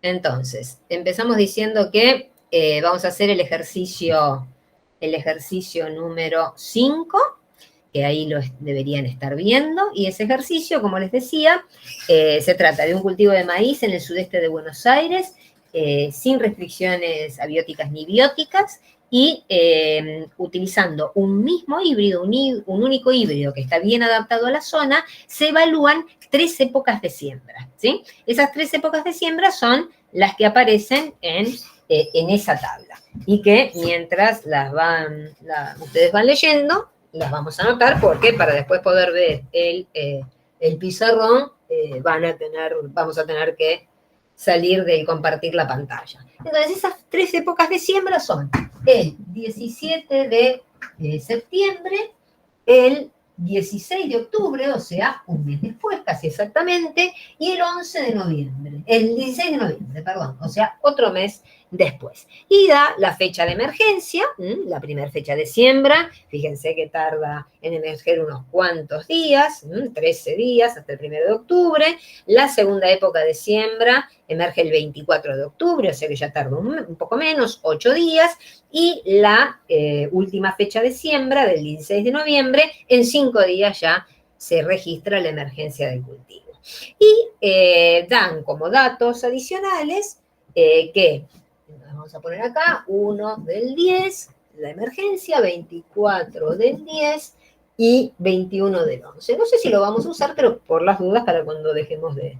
Entonces, empezamos diciendo que vamos a hacer el ejercicio número 5, que ahí lo deberían estar viendo, y ese ejercicio, como les decía, se trata de un cultivo de maíz en el sudeste de Buenos Aires, sin restricciones abióticas ni bióticas, y utilizando un mismo híbrido, un único híbrido que está bien adaptado a la zona, se evalúan 3 épocas de siembra, ¿sí? Esas 3 épocas de siembra son las que aparecen en esa tabla, y que mientras ustedes van leyendo, las vamos a anotar, porque para después poder ver el pizarrón, vamos a tener que salir del compartir la pantalla. Entonces, esas 3 épocas de siembra son el 17 de septiembre, el 16 de octubre, o sea, un mes después, casi exactamente, y el 11 de noviembre, el 16 de noviembre, perdón, o sea, otro mes después. Y da la fecha de emergencia, la primera fecha de siembra, fíjense que tarda en emerger unos cuantos días, 13 días hasta el 1 de octubre, la segunda época de siembra emerge el 24 de octubre, o sea que ya tarda un poco menos, 8 días, y la última fecha de siembra, del 16 de noviembre, en 5 días ya se registra la emergencia del cultivo. Y dan como datos adicionales que, vamos a poner acá, 1 del 10, la emergencia, 24 del 10 y 21 del 11. No sé si lo vamos a usar, pero por las dudas, para cuando dejemos de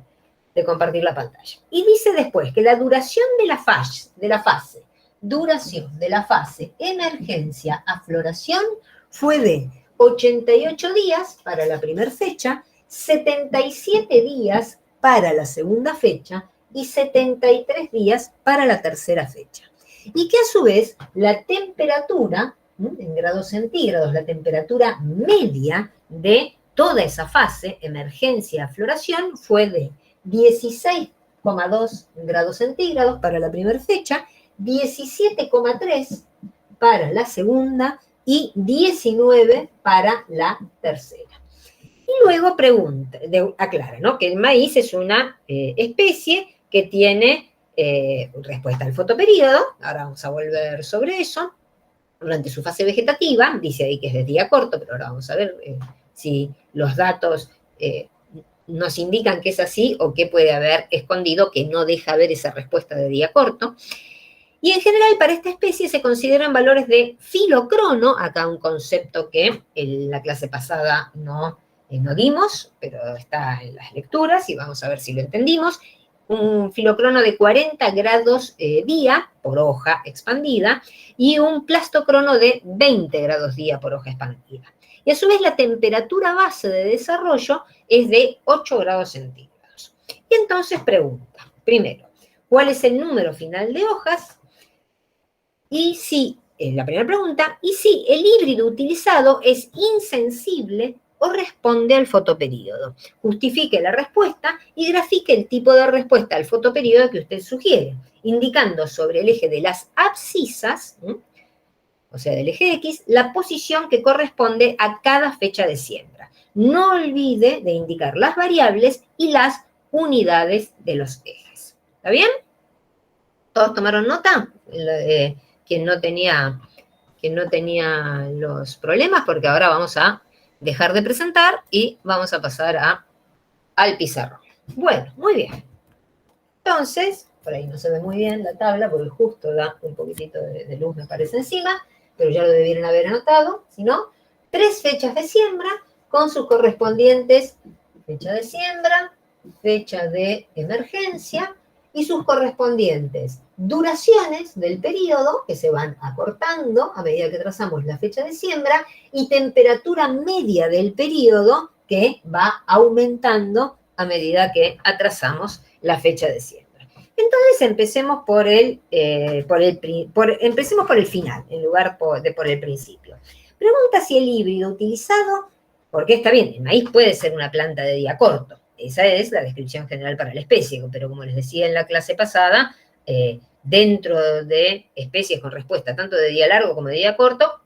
compartir la pantalla. Y dice después que la duración de la fase emergencia a floración fue de 88 días para la primera fecha, 77 días para la segunda fecha y 73 días para la tercera fecha. Y que a su vez la temperatura, en grados centígrados, la temperatura media de toda esa fase, emergencia a floración, fue de 16,2 grados centígrados para la primera fecha, 17,3 para la segunda y 19 para la tercera. Y luego aclara, ¿no?, que el maíz es una especie que tiene respuesta al fotoperíodo. Ahora vamos a volver sobre eso. Durante su fase vegetativa, dice ahí que es de día corto, pero ahora vamos a ver si los datos nos indican que es así o qué puede haber escondido que no deja ver esa respuesta de día corto. Y en general para esta especie se consideran valores de filocrono, acá un concepto que en la clase pasada no dimos, pero está en las lecturas y vamos a ver si lo entendimos. Un filocrono de 40 grados día por hoja expandida y un plastocrono de 20 grados día por hoja expandida. Y a su vez la temperatura base de desarrollo es de 8 grados centígrados. Y entonces pregunta, primero, ¿cuál es el número final de hojas? Y si, la primera pregunta, y si el híbrido utilizado es insensible o responde al fotoperíodo. Justifique la respuesta y grafique el tipo de respuesta al fotoperíodo que usted sugiere, indicando sobre el eje de las abscisas, o sea, del eje X, la posición que corresponde a cada fecha de siembra. No olvide de indicar las variables y las unidades de los ejes. ¿Está bien? ¿Todos tomaron nota? Quien no tenía los problemas, porque ahora vamos a dejar de presentar y vamos a pasar al pizarrón. Bueno, muy bien. Entonces, por ahí no se ve muy bien la tabla, porque justo da un poquitito de luz, me parece, encima, pero ya lo debieron haber anotado, si no, 3 fechas de siembra con sus correspondientes fecha de siembra, fecha de emergencia y sus correspondientes duraciones del periodo, que se van acortando a medida que trazamos la fecha de siembra, y temperatura media del periodo, que va aumentando a medida que atrasamos la fecha de siembra. Entonces empecemos por el final, en lugar de por el principio. Pregunta si el híbrido utilizado, porque está bien, el maíz puede ser una planta de día corto, esa es la descripción general para la especie, pero como les decía en la clase pasada, dentro de especies con respuesta tanto de día largo como de día corto,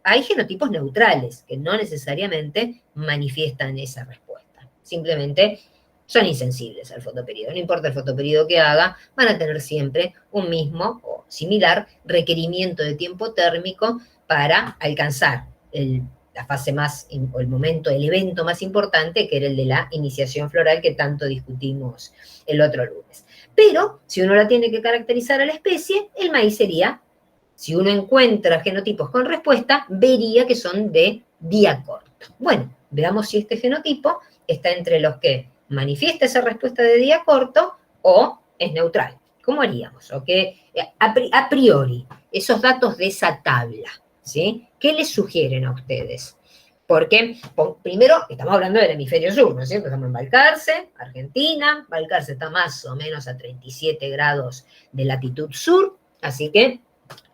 hay genotipos neutrales que no necesariamente manifiestan esa respuesta. Simplemente son insensibles al fotoperiodo. No importa el fotoperiodo que haga, van a tener siempre un mismo o similar requerimiento de tiempo térmico para alcanzar la fase más, o el momento, el evento más importante, que era el de la iniciación floral que tanto discutimos el otro lunes. Pero, si uno la tiene que caracterizar a la especie, el maíz sería, si uno encuentra genotipos con respuesta, vería que son de día corto. Bueno, veamos si este genotipo está entre los que manifiesta esa respuesta de día corto o es neutral. ¿Cómo haríamos? ¿O qué, a priori, esos datos de esa tabla, ¿sí? ¿Qué les sugieren a ustedes? Porque, primero, estamos hablando del hemisferio sur, ¿no es cierto? Estamos en Balcarce, Argentina. Balcarce está más o menos a 37 grados de latitud sur, así que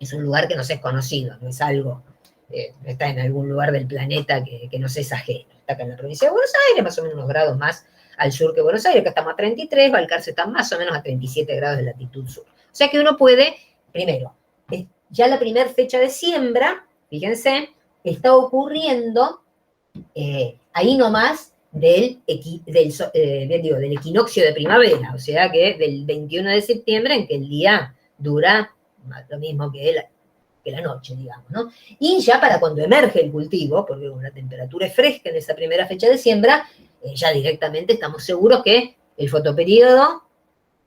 es un lugar que nos es conocido, no es algo, está en algún lugar del planeta que nos es ajeno. Está acá en la provincia de Buenos Aires, más o menos unos grados más al sur que Buenos Aires, que estamos a 33, Balcarce está más o menos a 37 grados de latitud sur. O sea que uno puede, primero, ya la primera fecha de siembra, fíjense, está ocurriendo ahí nomás del equinoccio de primavera, o sea que del 21 de septiembre, en que el día dura lo mismo que la noche, digamos, ¿no? Y ya para cuando emerge el cultivo, porque con la temperatura es fresca en esa primera fecha de siembra, ya directamente estamos seguros que el fotoperiodo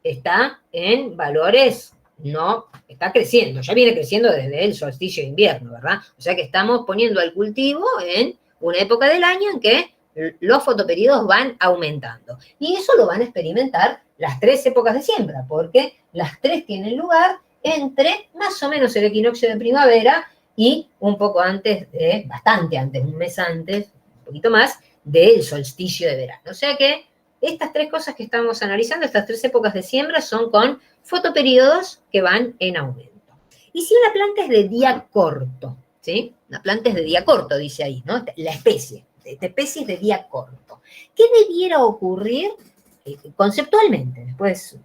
está en valores, no, está creciendo, ya viene creciendo desde el solsticio de invierno, ¿verdad? O sea que estamos poniendo al cultivo en una época del año en que los fotoperiodos van aumentando. Y eso lo van a experimentar las 3 épocas de siembra, porque las 3 tienen lugar entre más o menos el equinoccio de primavera y un poco antes, bastante antes, un mes antes, un poquito más, del solsticio de verano. O sea que estas 3 cosas que estamos analizando, estas 3 épocas de siembra, son con fotoperiodos que van en aumento. Y si una planta es de día corto, ¿sí? Una planta es de día corto, dice ahí, ¿no? La especie, esta especie es de día corto. ¿Qué debiera ocurrir conceptualmente? Después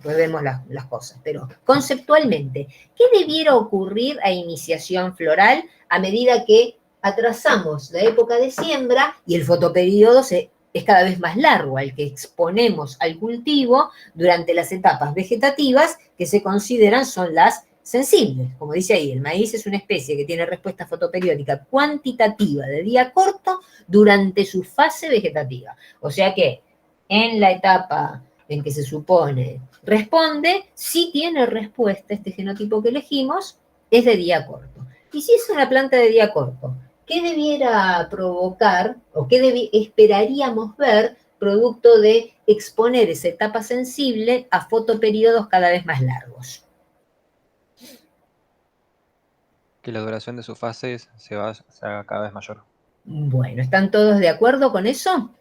vemos las cosas, pero conceptualmente, ¿qué debiera ocurrir a iniciación floral a medida que atrasamos la época de siembra y el fotoperiodo es cada vez más largo, al que exponemos al cultivo durante las etapas vegetativas que se consideran son las sensibles? Como dice ahí, el maíz es una especie que tiene respuesta fotoperiódica cuantitativa de día corto durante su fase vegetativa. O sea que en la etapa en que se supone responde, si tiene respuesta, este genotipo que elegimos es de día corto. Y si es una planta de día corto, ¿qué debiera provocar o qué esperaríamos ver producto de exponer esa etapa sensible a fotoperiodos cada vez más largos? Que la duración de sus fases se haga cada vez mayor. Bueno, ¿están todos de acuerdo con eso?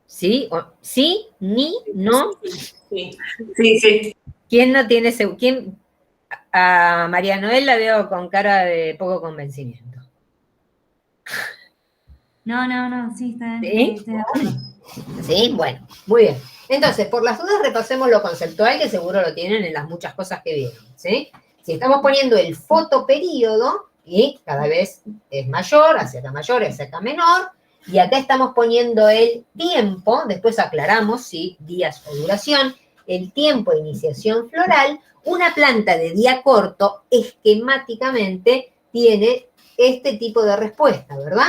¿Sí? ¿Sí? ¿Ni? ¿No? Sí, sí, sí. ¿Quién no tiene quién? A María Noel la veo con cara de poco convencimiento. No, sí, está ¿Sí? bien, estoy de acuerdo. Sí, bueno, muy bien. Entonces, por las dudas, repasemos lo conceptual, que seguro lo tienen en las muchas cosas que vieron, ¿sí? Si estamos poniendo el fotoperiodo, y cada vez es mayor, hacia acá menor, y acá estamos poniendo el tiempo, después aclaramos si días o duración, el tiempo de iniciación floral. Una planta de día corto esquemáticamente tiene este tipo de respuesta, ¿verdad?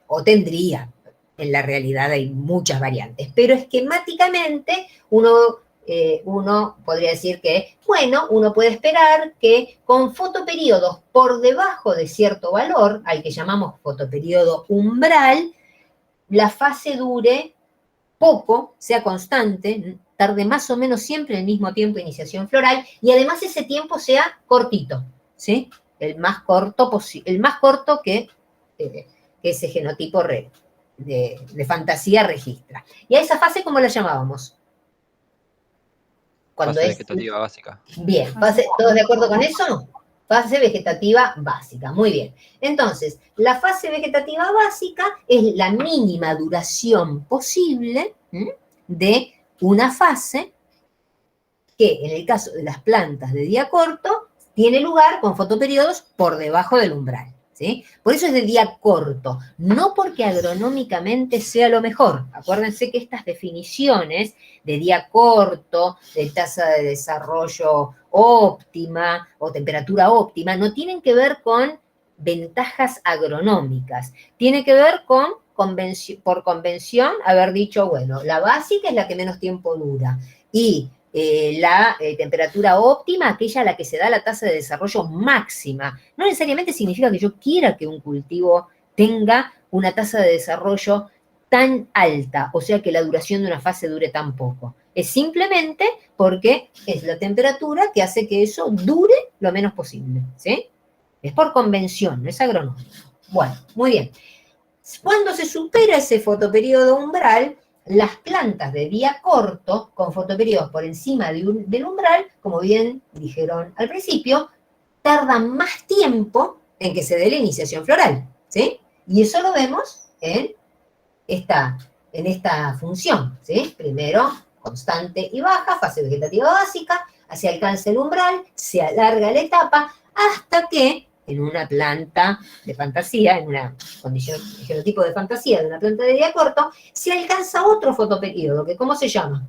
O tendría. En la realidad hay muchas variantes, pero esquemáticamente uno podría decir que, bueno, uno puede esperar que con fotoperiodos por debajo de cierto valor, al que llamamos fotoperiodo umbral, la fase dure poco, sea constante, tarde más o menos siempre el mismo tiempo de iniciación floral, y además ese tiempo sea cortito, ¿sí? El más corto que ese genotipo de fantasía registra. ¿Y a esa fase cómo la llamábamos? Fase vegetativa básica. Bien, ¿todos de acuerdo con eso? Fase vegetativa básica, muy bien. Entonces, la fase vegetativa básica es la mínima duración posible de una fase que, en el caso de las plantas de día corto, tiene lugar con fotoperiodos por debajo del umbral, ¿sí? Por eso es de día corto, no porque agronómicamente sea lo mejor. Acuérdense que estas definiciones de día corto, de tasa de desarrollo óptima o temperatura óptima, no tienen que ver con ventajas agronómicas, tiene que ver con por convención haber dicho, bueno, la básica es la que menos tiempo dura y la temperatura óptima, aquella a la que se da la tasa de desarrollo máxima. No necesariamente significa que yo quiera que un cultivo tenga una tasa de desarrollo tan alta, o sea que la duración de una fase dure tan poco. Es simplemente porque es la temperatura que hace que eso dure lo menos posible, ¿sí? Es por convención, no es agronómico. Bueno, muy bien. Cuando se supera ese fotoperiodo umbral, las plantas de día corto, con fotoperiodos por encima del umbral, como bien dijeron al principio, tardan más tiempo en que se dé la iniciación floral, ¿sí? Y eso lo vemos en esta función, ¿sí? Primero, constante y baja, fase vegetativa básica, se alcanza el umbral, se alarga la etapa, hasta que en una planta de fantasía, en una condición, genotipo de fantasía de una planta de día corto, se alcanza otro fotoperiodo, que ¿cómo se llama?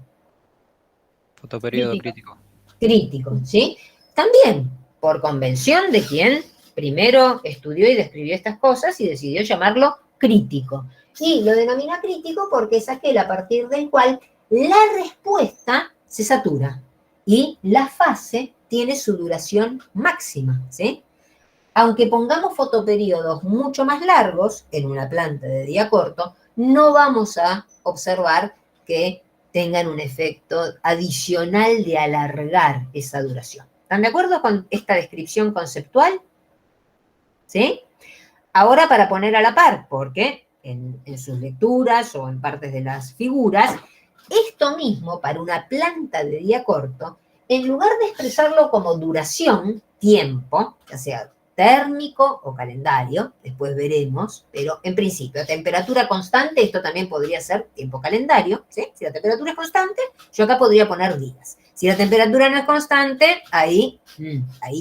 Fotoperiodo crítico. Crítico, ¿sí? También por convención de quien primero estudió y describió estas cosas y decidió llamarlo crítico. Y lo denomina crítico porque es aquel a partir del cual la respuesta se satura y la fase tiene su duración máxima, ¿sí? Aunque pongamos fotoperiodos mucho más largos en una planta de día corto, no vamos a observar que tengan un efecto adicional de alargar esa duración. ¿Están de acuerdo con esta descripción conceptual? ¿Sí? Ahora para poner a la par, porque en sus lecturas o en partes de las figuras, esto mismo para una planta de día corto, en lugar de expresarlo como duración, tiempo, ya sea térmico o calendario, después veremos, pero en principio, a temperatura constante, esto también podría ser tiempo calendario, ¿sí? Si la temperatura es constante, yo acá podría poner días. Si la temperatura no es constante, ahí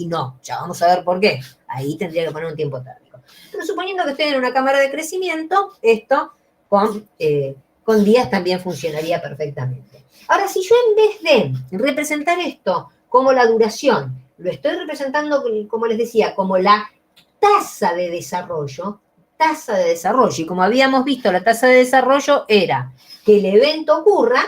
no, ya vamos a ver por qué. Ahí tendría que poner un tiempo térmico. Pero suponiendo que estoy en una cámara de crecimiento, esto con días también funcionaría perfectamente. Ahora, si yo en vez de representar esto como la duración, lo estoy representando, como les decía, como la tasa de desarrollo, y como habíamos visto, la tasa de desarrollo era que el evento ocurra,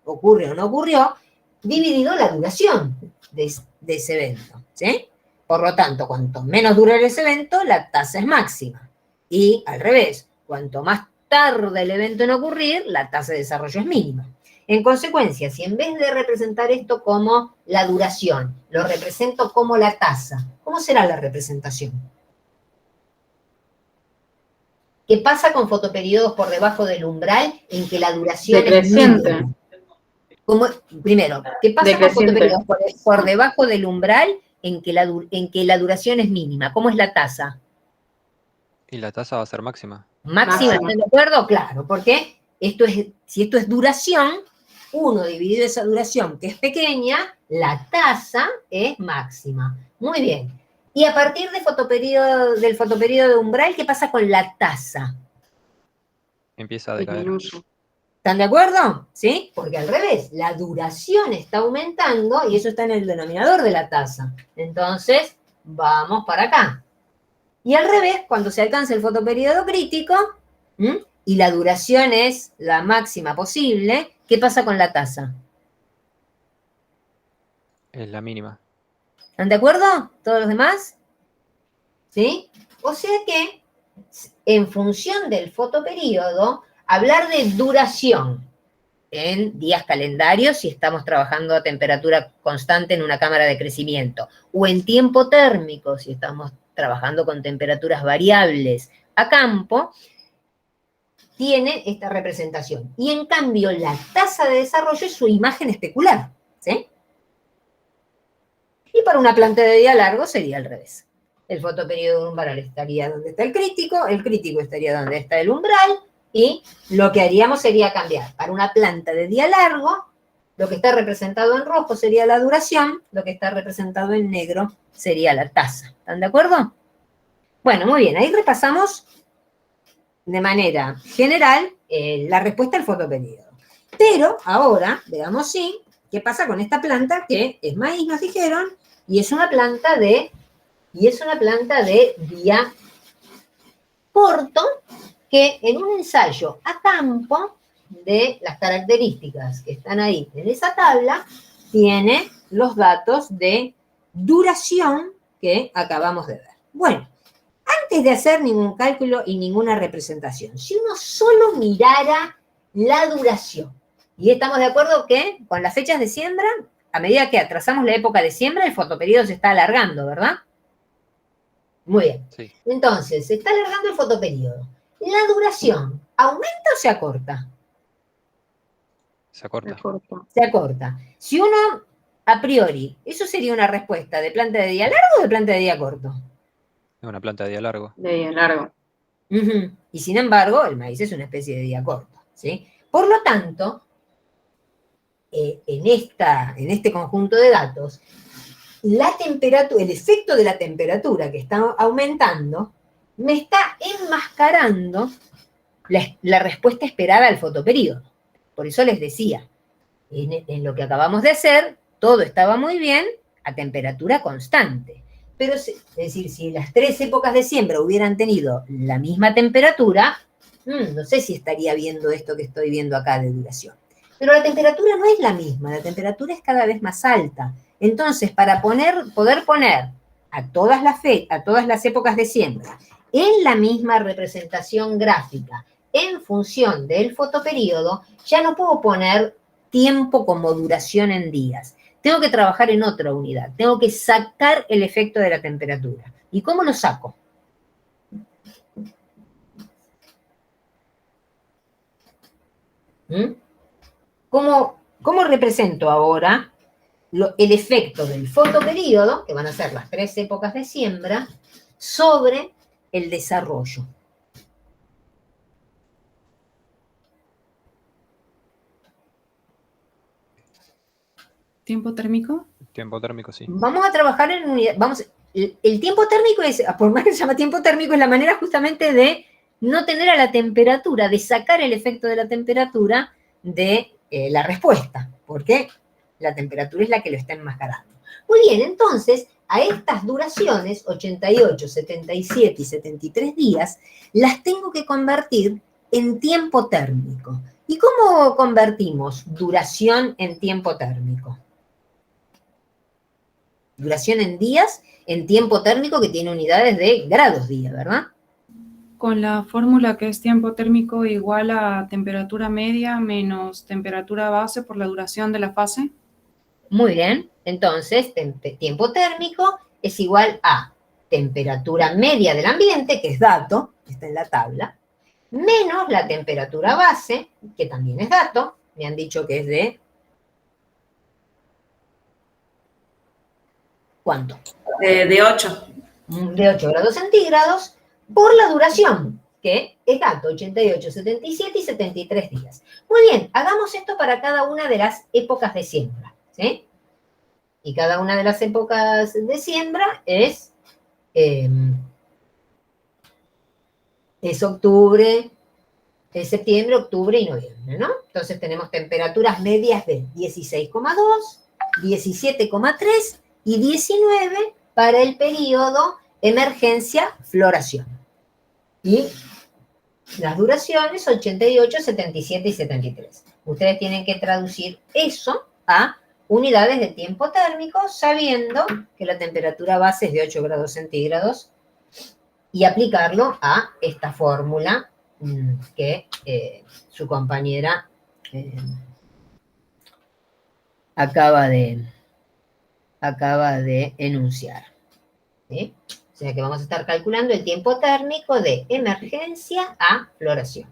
ocurre o no ocurrió, dividido la duración de ese evento, ¿sí? Por lo tanto, cuanto menos dura ese evento, la tasa es máxima. Y al revés, cuanto más tarda el evento en ocurrir, la tasa de desarrollo es mínima. En consecuencia, si en vez de representar esto como la duración, lo represento como la tasa, ¿cómo será la representación? ¿Qué pasa con fotoperiodos por debajo del umbral en que la duración Decreciente. es mínima? Primero, ¿qué pasa con Decreciente. fotoperiodos por debajo del umbral en que la duración es mínima? ¿Cómo es la tasa? Y la tasa va a ser máxima. ¿Máxima? Máxima. ¿Están de acuerdo? Claro, porque si esto es duración, 1 dividido esa duración, que es pequeña, la tasa es máxima. Muy bien. Y a partir del fotoperiodo de umbral, ¿qué pasa con la tasa? Empieza a decaer. Disminuye. ¿Están de acuerdo? ¿Sí? Porque al revés, la duración está aumentando y eso está en el denominador de la tasa. Entonces, vamos para acá. Y al revés, cuando se alcanza el fotoperiodo crítico y la duración es la máxima posible, ¿qué pasa con la tasa? Es la mínima. ¿Están de acuerdo todos los demás? ¿Sí? O sea que, en función del fotoperiodo, hablar de duración en días calendarios si estamos trabajando a temperatura constante en una cámara de crecimiento, o en tiempo térmico si estamos trabajando con temperaturas variables a campo, tiene esta representación. Y en cambio, la tasa de desarrollo es su imagen especular, ¿sí? Y para una planta de día largo sería al revés. El fotoperiodo umbral estaría donde está el crítico estaría donde está el umbral, y lo que haríamos sería cambiar. Para una planta de día largo, lo que está representado en rojo sería la duración, lo que está representado en negro sería la tasa. ¿Están de acuerdo? Bueno, muy bien, ahí repasamos de manera general la respuesta al fotoperiodo. Pero ahora, veamos qué pasa con esta planta que es maíz, nos dijeron, y es una planta de día corto, que en un ensayo a campo de las características que están ahí en esa tabla, tiene los datos de duración que acabamos de ver. Bueno, antes de hacer ningún cálculo y ninguna representación, si uno solo mirara la duración, y estamos de acuerdo que con las fechas de siembra, a medida que atrasamos la época de siembra, el fotoperiodo se está alargando, ¿verdad? Muy bien. Sí, Entonces, se está alargando el fotoperiodo. ¿La duración aumenta o se acorta? se acorta. Se acorta. Si uno, a priori, eso sería una respuesta de planta de día largo o de planta de día corto. Es una planta de día largo. De día largo. Ujú. Y sin embargo, el maíz es una especie de día corto, ¿sí? Por lo tanto, en este conjunto de datos, la temperatura, el efecto de la temperatura que está aumentando, me está enmascarando la respuesta esperada al fotoperíodo. Por eso les decía, en lo que acabamos de hacer, todo estaba muy bien a temperatura constante. Pero, es decir, si las 3 épocas de siembra hubieran tenido la misma temperatura, no sé si estaría viendo esto que estoy viendo acá de duración. Pero la temperatura no es la misma, la temperatura es cada vez más alta. Entonces, para poder poner a todas las épocas de siembra en la misma representación gráfica, en función del fotoperíodo, ya no puedo poner tiempo como duración en días. Tengo que trabajar en otra unidad. Tengo que sacar el efecto de la temperatura. ¿Y cómo lo saco? ¿Cómo represento ahora el efecto del fotoperíodo, que van a ser las 3 épocas de siembra, sobre el desarrollo? ¿Tiempo térmico? Tiempo térmico, sí. Vamos a trabajar en unidad. El tiempo térmico es, por más que se llama tiempo térmico, es la manera justamente de no tener a la temperatura, de sacar el efecto de la temperatura de la respuesta, porque la temperatura es la que lo está enmascarando. Muy bien, entonces, a estas duraciones, 88, 77 y 73 días, las tengo que convertir en tiempo térmico. ¿Y cómo convertimos duración en tiempo térmico? Duración en días, en tiempo térmico que tiene unidades de grados día, ¿verdad? Con la fórmula que es tiempo térmico igual a temperatura media menos temperatura base por la duración de la fase. Muy bien, entonces tiempo térmico es igual a temperatura media del ambiente, que es dato, está en la tabla, menos la temperatura base, que también es dato, me han dicho que es de... ¿Cuánto? De 8. De 8 grados centígrados por la duración, que es dato, 88, 77 y 73 días. Muy bien, hagamos esto para cada una de las épocas de siembra, ¿sí? Y cada una de las épocas de siembra es octubre, septiembre, octubre y noviembre, ¿no? Entonces tenemos temperaturas medias de 16,2, 17,3 y 19 para el periodo emergencia floración. Y las duraciones 88, 77 y 73. Ustedes tienen que traducir eso a unidades de tiempo térmico, sabiendo que la temperatura base es de 8 grados centígrados y aplicarlo a esta fórmula que su compañera acaba de enunciar, ¿sí? O sea que vamos a estar calculando el tiempo térmico de emergencia a floración.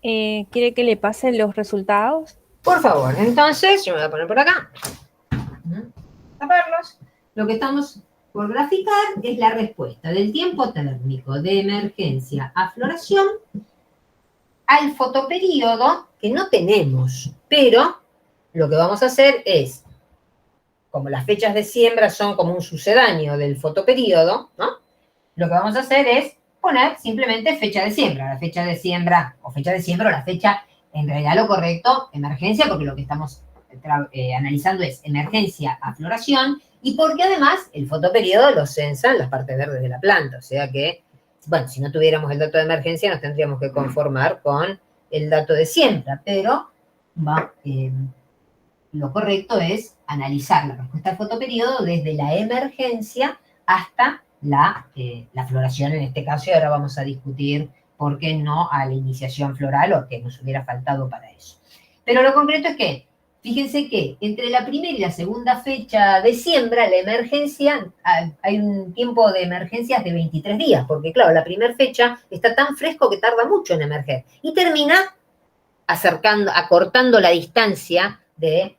¿Quiere que le pase los resultados? Por favor, entonces, yo me voy a poner por acá. A verlos. Lo que estamos por graficar es la respuesta del tiempo térmico de emergencia a floración al fotoperíodo que no tenemos, pero lo que vamos a hacer es, como las fechas de siembra son como un sucedáneo del fotoperíodo, ¿no? Lo que vamos a hacer es poner simplemente fecha de siembra, la fecha de siembra, o la fecha, en realidad lo correcto, emergencia, porque lo que estamos analizando es emergencia a floración, y porque además el fotoperíodo lo censan las partes verdes de la planta, o sea que, bueno, si no tuviéramos el dato de emergencia nos tendríamos que conformar con el dato de siembra, pero lo correcto es analizar la respuesta al fotoperíodo desde la emergencia hasta la floración en este caso, y ahora vamos a discutir por qué no a la iniciación floral o que nos hubiera faltado para eso. Pero lo concreto es que, fíjense que entre la primera y la segunda fecha de siembra, la emergencia, hay un tiempo de emergencias de 23 días, porque claro, la primera fecha está tan fresco que tarda mucho en emerger, y termina acortando la distancia de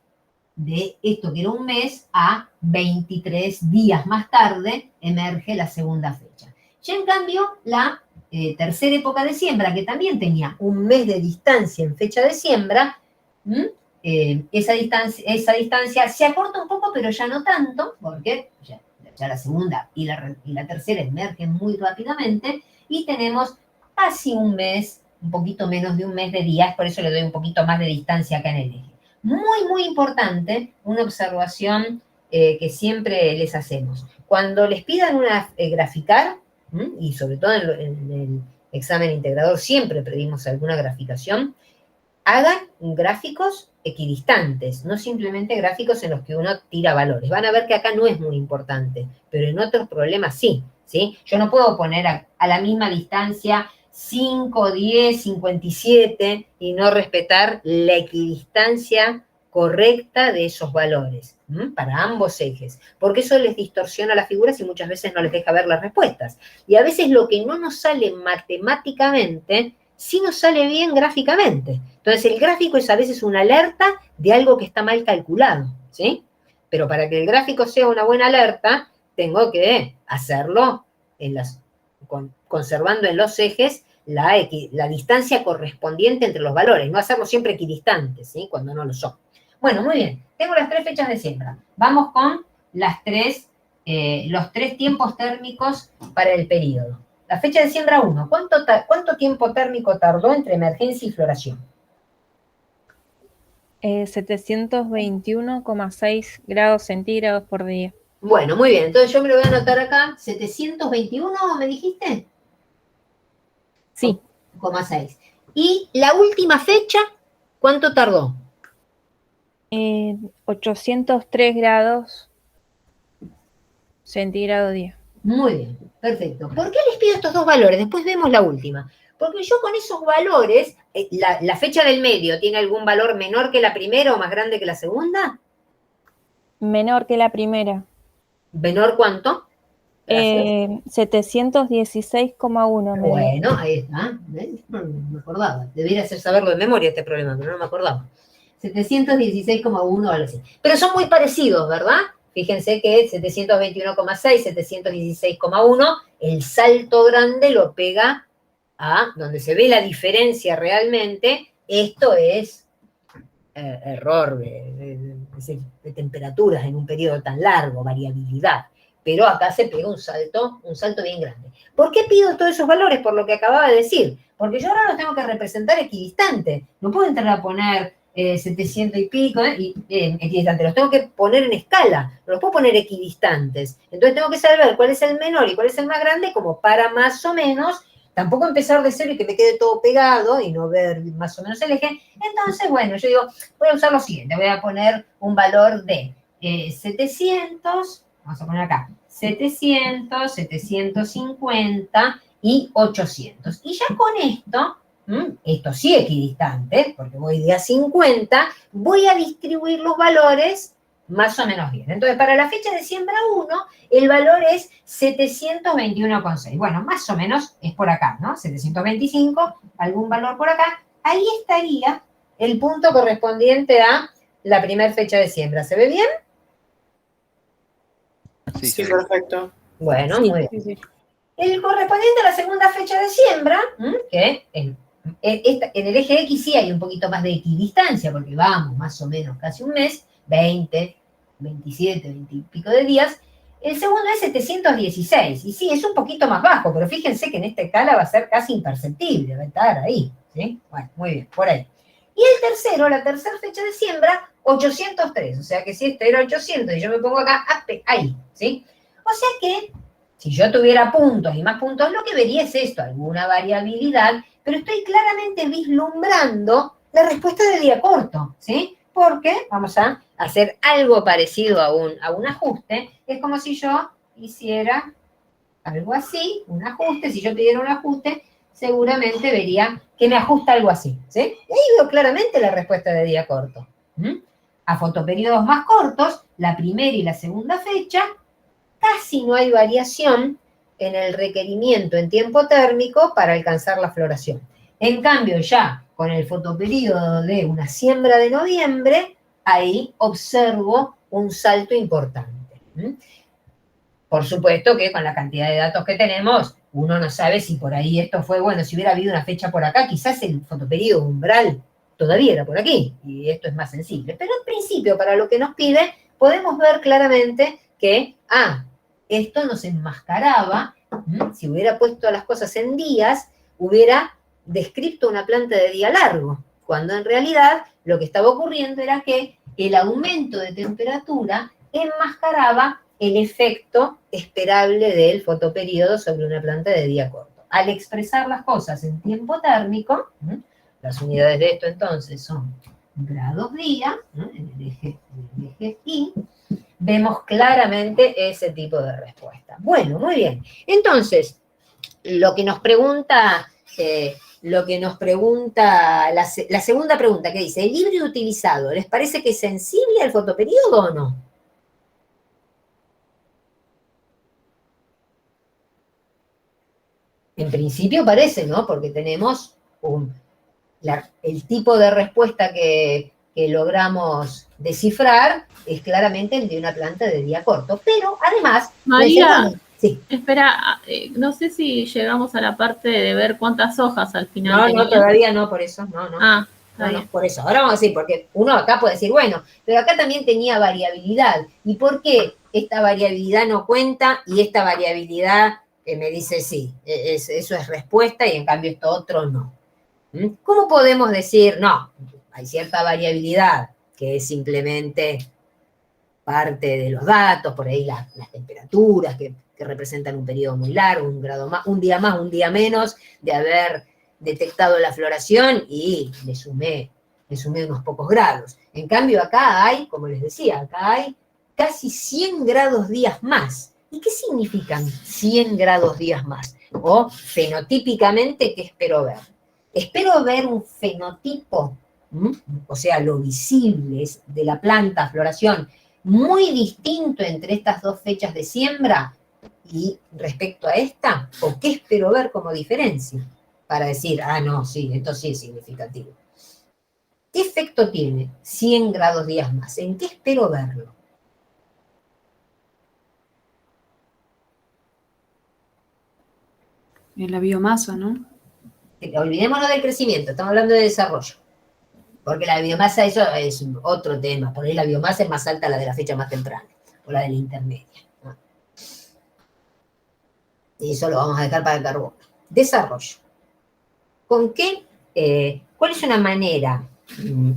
esto que era un mes a 23 días más tarde emerge la segunda fecha. Ya en cambio, la tercera época de siembra, que también tenía un mes de distancia en fecha de siembra, esa distancia se acorta un poco, pero ya no tanto, porque ya la segunda y la tercera emergen muy rápidamente, y tenemos casi un mes, un poquito menos de un mes de días, por eso le doy un poquito más de distancia acá en el eje. Muy, muy importante, una observación que siempre les hacemos. Cuando les pidan graficar, y sobre todo en el examen integrador siempre pedimos alguna graficación, hagan gráficos equidistantes, no simplemente gráficos en los que uno tira valores. Van a ver que acá no es muy importante, pero en otros problemas sí, ¿sí? Yo no puedo poner a la misma distancia 5, 10, 57 y no respetar la equidistancia correcta de esos valores para ambos ejes, porque eso les distorsiona las figuras y muchas veces no les deja ver las respuestas. Y a veces lo que no nos sale matemáticamente, sí nos sale bien gráficamente. Entonces el gráfico es a veces una alerta de algo que está mal calculado, ¿sí? Pero para que el gráfico sea una buena alerta, tengo que hacerlo conservando en los ejes la distancia correspondiente entre los valores, no hacerlo siempre equidistantes, ¿sí? Cuando no lo son. Bueno, muy bien, tengo las 3 fechas de siembra. Vamos con los 3 tiempos térmicos para el periodo. La fecha de siembra 1, ¿cuánto tiempo térmico tardó entre emergencia y floración? 721,6 grados centígrados por día. Bueno, muy bien, entonces yo me lo voy a anotar acá, 721, ¿me dijiste? Sí. 6. ¿Y la última fecha, cuánto tardó? 803 grados centígrados día. Muy bien, perfecto. ¿Por qué les pido estos dos valores? Después vemos la última. Porque yo con esos valores, la fecha del medio, ¿tiene algún valor menor que la primera o más grande que la segunda? Menor que la primera. ¿Menor cuánto? 716,1. Bueno, ahí está. No me acordaba. Debería saberlo de memoria este problema, pero no me acordaba. 716,1 o algo así. Pero son muy parecidos, ¿verdad? Fíjense que 721,6, 716,1, el salto grande lo pega a donde se ve la diferencia realmente. Esto es error de temperaturas en un periodo tan largo, variabilidad. Pero acá se pega un salto bien grande. ¿Por qué pido todos esos valores? Por lo que acababa de decir. Porque yo ahora los tengo que representar equidistantes. No puedo entrar a poner 700 y pico, equidistantes. Los tengo que poner en escala. No los puedo poner equidistantes. Entonces tengo que saber cuál es el menor y cuál es el más grande, como para más o menos, tampoco empezar de cero y que me quede todo pegado y no ver más o menos el eje. Entonces, bueno, yo digo, voy a usar lo siguiente. Voy a poner un valor de 700... Vamos a poner acá, 700, 750 y 800. Y ya con esto sí equidistante, porque voy de a 50, voy a distribuir los valores más o menos bien. Entonces, para la fecha de siembra 1, el valor es 721,6. Bueno, más o menos es por acá, ¿no? 725, algún valor por acá. ahí estaría el punto correspondiente a la primera fecha de siembra. ¿Se ve bien? Sí, Sí, sí. perfecto. Bueno, Sí, muy bien. Sí, sí. El correspondiente a la segunda fecha de siembra, que en el eje X sí hay un poquito más de equidistancia, porque vamos más o menos casi un mes, 20, 27, 20 y pico de días. El segundo es 716, y sí, es un poquito más bajo, pero fíjense que en esta escala va a ser casi imperceptible, va a estar ahí, ¿sí? Bueno, muy bien, por ahí. Y el tercero, la tercera fecha de siembra, 803, o sea que si este era 800 y yo me pongo acá, ahí, ¿sí? O sea que si yo tuviera puntos y más puntos, lo que vería es esto, alguna variabilidad, pero estoy claramente vislumbrando la respuesta de día corto, ¿sí? Porque vamos a hacer algo parecido a un ajuste. Es como si yo hiciera algo así, un ajuste. Si yo pidiera un ajuste, seguramente vería que me ajusta algo así, ¿sí? Y ahí veo claramente la respuesta de día corto. A fotoperiodos más cortos, la primera y la segunda fecha, casi no hay variación en el requerimiento en tiempo térmico para alcanzar la floración. En cambio, ya con el fotoperíodo de una siembra de noviembre, ahí observo un salto importante. Por supuesto que con la cantidad de datos que tenemos, uno no sabe si por ahí esto fue, bueno, si hubiera habido una fecha por acá, quizás el fotoperíodo umbral todavía era por aquí, y esto es más sensible. Pero en principio, para lo que nos pide, podemos ver claramente que, esto nos enmascaraba, si hubiera puesto las cosas en días, hubiera descrito una planta de día largo, cuando en realidad lo que estaba ocurriendo era que el aumento de temperatura enmascaraba el efecto esperable del fotoperíodo sobre una planta de día corto. Al expresar las cosas en tiempo térmico, las unidades de esto entonces son grados día, en el eje Y, vemos claramente ese tipo de respuesta. Bueno, muy bien. Entonces, lo que nos pregunta la segunda pregunta que dice, ¿el híbrido utilizado les parece que es sensible al fotoperíodo o no? En principio parece, ¿no? Porque tenemos el tipo de respuesta que logramos descifrar es claramente el de una planta de día corto. Pero además... María, sí. espera, no sé si llegamos a la parte de ver cuántas hojas al final tenía. No, todavía no, por eso, no. Está bien. Por eso. Ahora vamos a decir, porque uno acá puede decir, bueno, pero acá también tenía variabilidad. ¿Y por qué esta variabilidad no cuenta y esta variabilidad me dice sí? Eso es respuesta y en cambio esto otro no. ¿Cómo podemos decir, no, hay cierta variabilidad que es simplemente parte de los datos, por ahí las temperaturas que representan un periodo muy largo, un grado más, un día más, un día menos de haber detectado la floración y le sumé unos pocos grados. En cambio acá hay, como les decía, acá hay casi 100 grados días más. ¿Y qué significan 100 grados días más? O fenotípicamente, ¿qué espero ver? Espero ver un fenotipo, o sea, lo visible de la planta, floración, muy distinto entre estas dos fechas de siembra y respecto a esta, o qué espero ver como diferencia, para decir, no, sí, esto sí es significativo. ¿Qué efecto tiene 100 grados días más? ¿En qué espero verlo? En la biomasa, ¿no? Olvidémonos del crecimiento, estamos hablando de desarrollo. Porque la biomasa, eso es otro tema. Por ahí la biomasa es más alta la de la fecha más temprana, o la de la intermedia, ¿no? Y eso lo vamos a dejar para el carbono. Desarrollo. ¿Con qué? ¿Cuál es una manera,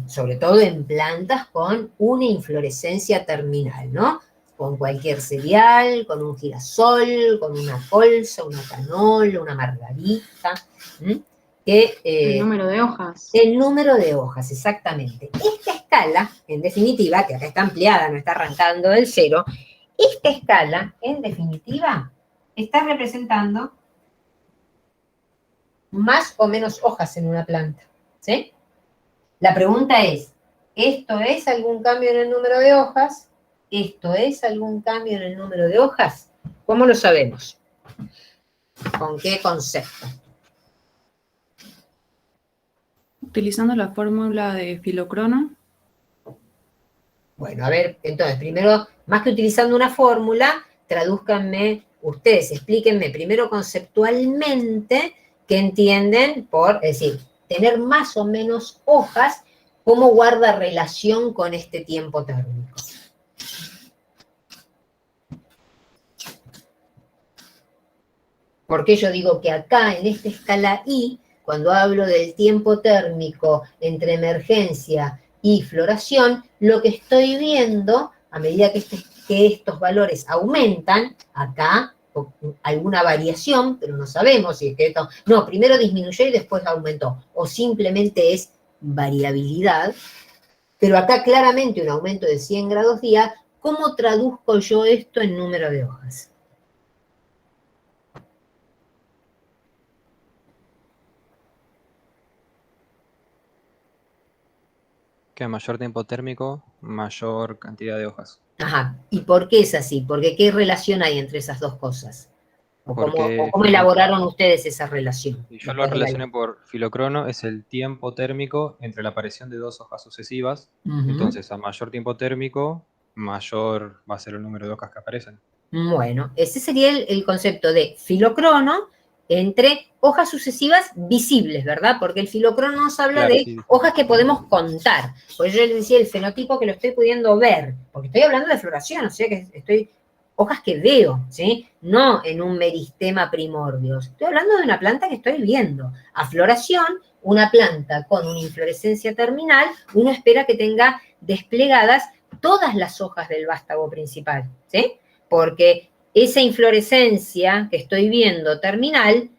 sobre todo en plantas, con una inflorescencia terminal, ¿no? Con cualquier cereal, con un girasol, con una colza, una canola, una margarita, El número de hojas. El número de hojas, exactamente. Esta escala, en definitiva, que acá está ampliada, no está arrancando del cero, esta escala, en definitiva, está representando más o menos hojas en una planta, ¿sí? La pregunta es, ¿esto es algún cambio en el número de hojas? ¿Esto es algún cambio en el número de hojas? ¿Cómo lo sabemos? ¿Con qué concepto? Utilizando la fórmula de filocrono. Bueno, a ver, entonces, primero, más que utilizando una fórmula, tradúzcanme ustedes, explíquenme primero conceptualmente qué entienden por, es decir, tener más o menos hojas, cómo guarda relación con este tiempo térmico. Porque yo digo que acá, en esta escala I, cuando hablo del tiempo térmico entre emergencia y floración, lo que estoy viendo, a medida que estos valores aumentan, acá, alguna variación, pero no sabemos si es que esto, no, primero disminuyó y después aumentó, o simplemente es variabilidad, pero acá claramente un aumento de 100 grados día, ¿cómo traduzco yo esto en número de hojas? Que a mayor tiempo térmico, mayor cantidad de hojas. Ajá, ¿y por qué es así? Porque ¿qué relación hay entre esas dos cosas? ¿O Porque cómo elaboraron ustedes esa relación? y yo lo relacioné por filocrono, es el tiempo térmico entre la aparición de dos hojas sucesivas. Ujú. Entonces, a mayor tiempo térmico, mayor va a ser el número de hojas que aparecen. Bueno, ese sería el concepto de filocrono entre hojas sucesivas visibles, ¿verdad? Porque el filocrono nos habla Claro, de sí. hojas que podemos contar. Por eso yo les decía el fenotipo que lo estoy pudiendo ver, porque estoy hablando de floración, o sea que hojas que veo, ¿sí? No en un meristema primordios. Estoy hablando de una planta que estoy viendo. A floración, una planta con una inflorescencia terminal, uno espera que tenga desplegadas todas las hojas del vástago principal, ¿sí? Porque esa inflorescencia que estoy viendo terminal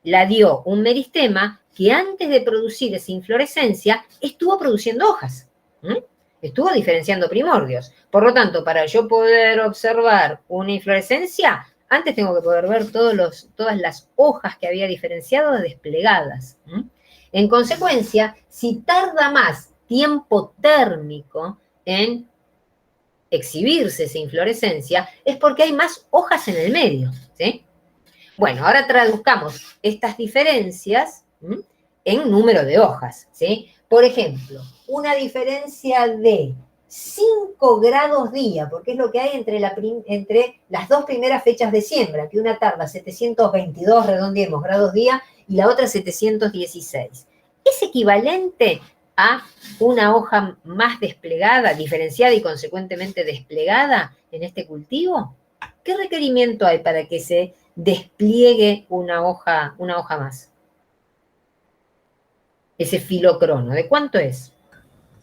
la dio un meristema que antes de producir esa inflorescencia estuvo produciendo hojas. Estuvo diferenciando primordios. Por lo tanto, para yo poder observar una inflorescencia, antes tengo que poder ver todas las hojas que había diferenciado desplegadas. En consecuencia, si tarda más tiempo térmico en exhibirse esa inflorescencia, es porque hay más hojas en el medio, ¿sí? Bueno, ahora traduzcamos estas diferencias en número de hojas, ¿sí? Por ejemplo, una diferencia de 5 grados día, porque es lo que hay entre las dos primeras fechas de siembra, que una tarda 722, redondeemos, grados día, y la otra 716. Es equivalente a una hoja más desplegada, diferenciada y consecuentemente desplegada en este cultivo. ¿Qué requerimiento hay para que se despliegue una hoja más? Ese filocrono, ¿de cuánto es?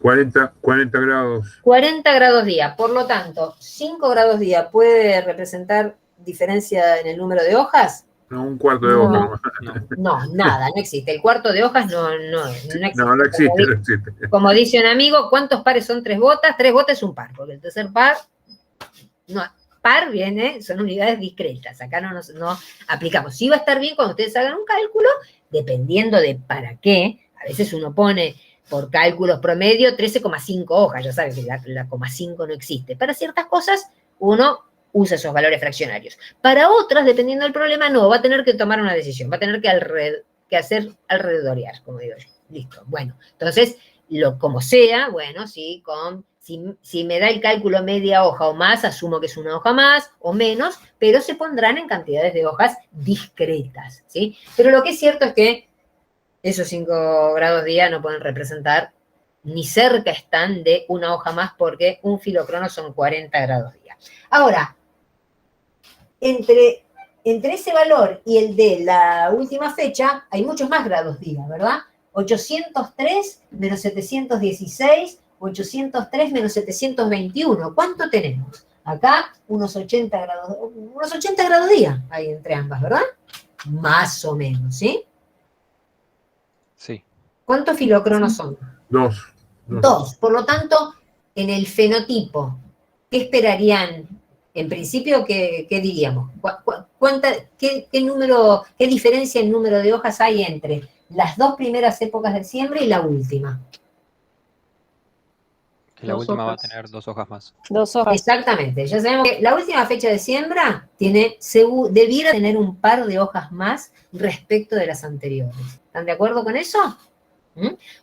40 grados. 40 grados día. Por lo tanto, 5 grados día puede representar diferencia en el número de hojas. No, un cuarto de hoja. No, nada, no existe. El cuarto de hojas no existe. No existe. Como dice un amigo, ¿cuántos pares son 3 botas? 3 botas es un par, porque el tercer par, no, par viene, son unidades discretas. Acá no aplicamos. Sí va a estar bien cuando ustedes hagan un cálculo, dependiendo de para qué. A veces uno pone por cálculos promedio 13,5 hojas. Ya saben que la 0,5 no existe. Para ciertas cosas, uno usa esos valores fraccionarios. Para otras, dependiendo del problema, no, va a tener que tomar una decisión, va a tener que hacer alredorear, como digo yo. Listo. Bueno, entonces, como sea, bueno, sí, si me da el cálculo media hoja o más, asumo que es una hoja más o menos, pero se pondrán en cantidades de hojas discretas, ¿sí? Pero lo que es cierto es que esos 5 grados día no pueden representar, ni cerca están de una hoja más, porque un filocrono son 40 grados día. Ahora, entre ese valor y el de la última fecha, hay muchos más grados día, ¿verdad? 803 menos 716, 803 menos 721. ¿Cuánto tenemos? Acá unos 80 grados día hay entre ambas, ¿verdad? Más o menos, ¿sí? Sí. ¿Cuántos filocronos son? 2. Por lo tanto, en el fenotipo, ¿qué esperarían? En principio, ¿qué diríamos? ¿Qué diferencia en número de hojas hay entre las 2 primeras épocas de siembra y la última? Que la última va a tener 2 hojas más. 2 hojas. Exactamente. Ya sabemos que la última fecha de siembra debiera tener un par de hojas más respecto de las anteriores. ¿Están de acuerdo con eso?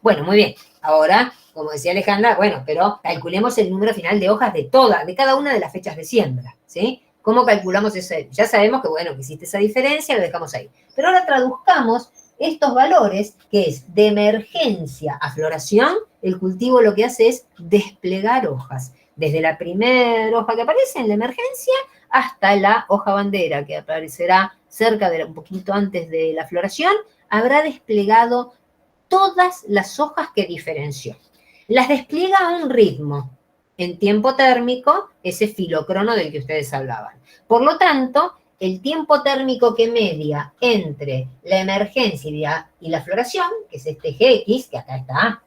Bueno, muy bien. Ahora, como decía Alejandra, bueno, pero calculemos el número final de hojas de cada una de las fechas de siembra, ¿sí? ¿Cómo calculamos eso? Ya sabemos que, bueno, que existe esa diferencia, lo dejamos ahí. Pero ahora traduzcamos estos valores, que es de emergencia a floración, el cultivo lo que hace es desplegar hojas. Desde la primera hoja que aparece en la emergencia hasta la hoja bandera, que aparecerá cerca de un poquito antes de la floración, habrá desplegado todas las hojas que diferenció. Las despliega a un ritmo, en tiempo térmico, ese filocrono del que ustedes hablaban. Por lo tanto, el tiempo térmico que media entre la emergencia y la floración, que es este eje X, que acá está,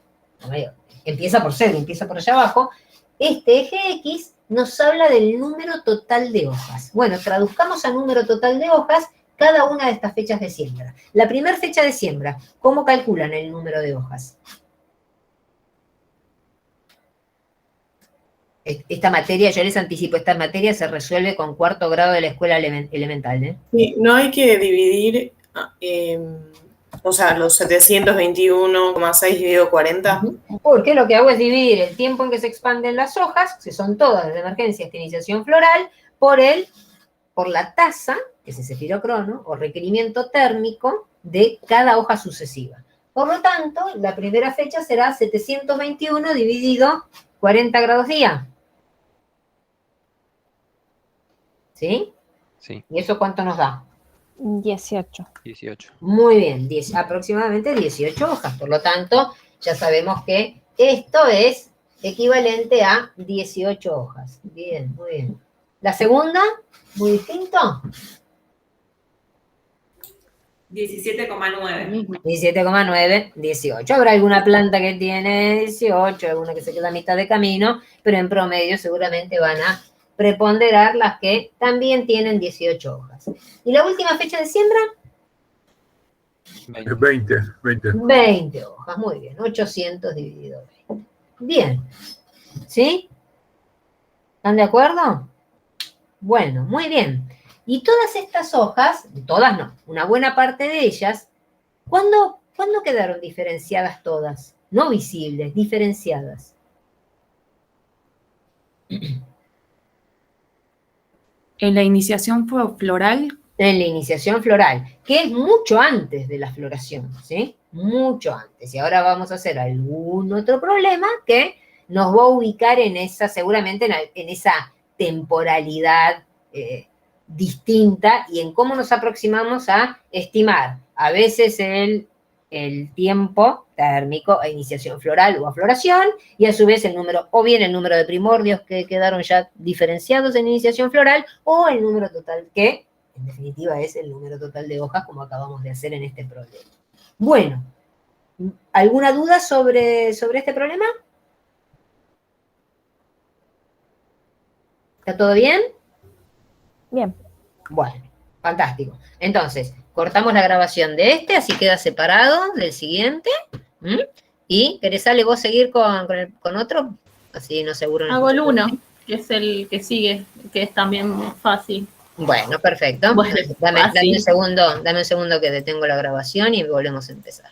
empieza por 0, empieza por allá abajo, este eje X nos habla del número total de hojas. Bueno, traduzcamos a número total de hojas cada una de estas fechas de siembra. La primera fecha de siembra, ¿cómo calculan el número de hojas? Esta materia, yo les anticipo, esta materia se resuelve con 4º grado de la escuela elemental, ¿eh? Sí, no hay que dividir, o sea, los 721,6 dividido 40. Porque lo que hago es dividir el tiempo en que se expanden las hojas, que son todas de emergencia hasta iniciación floral, por la tasa, que es ese filocrono, o requerimiento térmico de cada hoja sucesiva. Por lo tanto, la primera fecha será 721 dividido 40 grados día. ¿Sí? Sí, ¿Y eso cuánto nos da? 18. 18. Muy bien, aproximadamente 18 hojas. Por lo tanto, ya sabemos que esto es equivalente a 18 hojas. Bien, muy bien. ¿La segunda? ¿Muy distinto? 17,9. 17,9, 18. Habrá alguna planta que tiene 18, alguna que se queda a mitad de camino, pero en promedio seguramente van a preponderar las que también tienen 18 hojas. ¿Y la última fecha de siembra? 20. 20 hojas, muy bien. 800 dividido 20. Bien. ¿Sí? ¿Están de acuerdo? Bueno, muy bien. Y todas estas hojas, todas no, una buena parte de ellas, ¿cuándo quedaron diferenciadas todas? No visibles, diferenciadas. En la iniciación floral, En la iniciación floral, que es mucho antes de la floración, ¿sí? Mucho antes. Y ahora vamos a hacer algún otro problema que nos va a ubicar en esa, seguramente en esa temporalidad distinta y en cómo nos aproximamos a estimar a veces el tiempo térmico a iniciación floral o a floración, y a su vez el número, o bien el número de primordios que quedaron ya diferenciados en iniciación floral, o el número total que, en definitiva, es el número total de hojas, como acabamos de hacer en este problema. Bueno, ¿alguna duda sobre este problema? ¿Está todo bien? Bien. Bueno, fantástico. Entonces, cortamos la grabación de así queda separado del siguiente. ¿Y querés, Ale, vos seguir con otro? Así no seguro. Hago el 1, que es el que sigue, que es también fácil. Bueno, perfecto. Bueno, dame fácil. un segundo que detengo la grabación y volvemos a empezar.